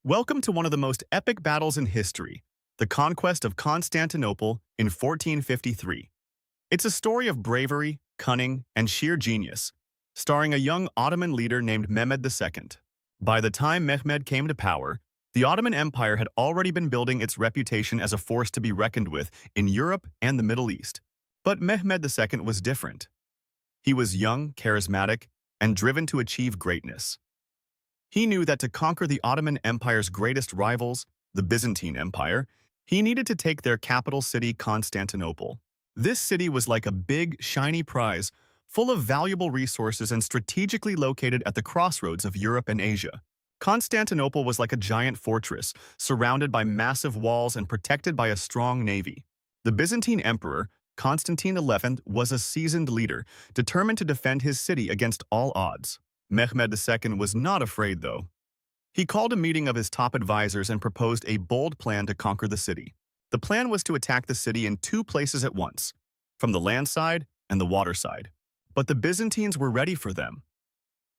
Welcome to one of the most epic battles in history, the Conquest of Constantinople in 1453. It's a story of bravery, cunning, and sheer genius, starring a young Ottoman leader named Mehmed II. By the time Mehmed came to power, the Ottoman Empire had already been building its reputation as a force to be reckoned with in Europe and the Middle East. But Mehmed II was different. He was young, charismatic, and driven to achieve greatness. He knew that to conquer the Ottoman Empire's greatest rivals, the Byzantine Empire, he needed to take their capital city, Constantinople. This city was like a big, shiny prize, full of valuable resources and strategically located at the crossroads of Europe and Asia. Constantinople was like a giant fortress, surrounded by massive walls and protected by a strong navy. The Byzantine Emperor, Constantine XI, was a seasoned leader, determined to defend his city against all odds. Mehmed II was not afraid, though. He called a meeting of his top advisors and proposed a bold plan to conquer the city. The plan was to attack the city in two places at once, from the land side and the water side. But the Byzantines were ready for them.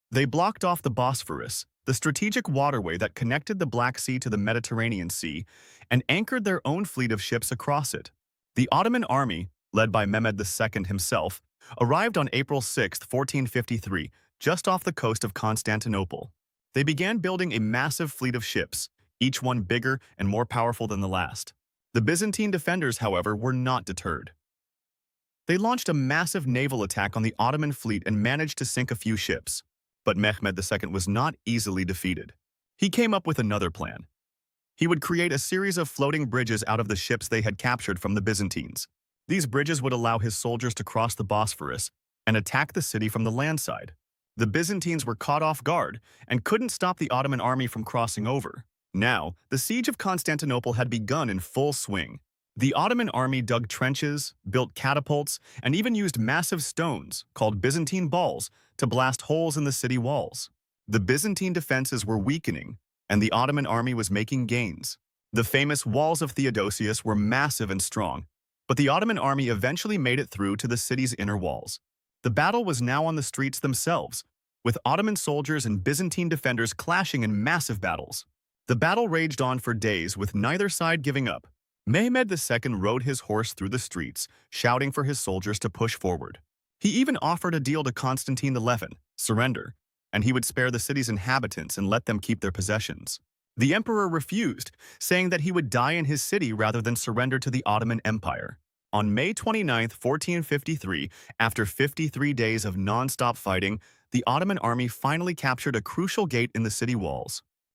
They blocked off the Bosphorus, the strategic waterway that connected the Black Sea to the Mediterranean Sea, and anchored their own fleet of ships across it. The Ottoman army, led by Mehmed II himself, arrived on April 6, 1453, just off the coast of Constantinople. They began building a massive fleet of ships, each one bigger and more powerful than the last. The Byzantine defenders, however, were not deterred. They launched a massive naval attack on the Ottoman fleet and managed to sink a few ships. But Mehmed II was not easily defeated. He came up with another plan. He would create a series of floating bridges out of the ships they had captured from the Byzantines. These bridges would allow his soldiers to cross the Bosphorus and attack the city from the land side. The Byzantines were caught off guard and couldn't stop the Ottoman army from crossing over. Now, the siege of Constantinople had begun in full swing. The Ottoman army dug trenches, built catapults, and even used massive stones, called Byzantine balls, to blast holes in the city walls. The Byzantine defenses were weakening, and the Ottoman army was making gains. The famous walls of Theodosius were massive and strong, but the Ottoman army eventually made it through to the city's inner walls. The battle was now on the streets themselves, with Ottoman soldiers and Byzantine defenders clashing in massive battles. The battle raged on for days, with neither side giving up. Mehmed II rode his horse through the streets, shouting for his soldiers to push forward. He even offered a deal to Constantine XI, surrender, and he would spare the city's inhabitants and let them keep their possessions. The emperor refused, saying that he would die in his city rather than surrender to the Ottoman Empire. On May 29, 1453, after 53 days of non-stop fighting, the Ottoman army finally captured a crucial gate in the city walls.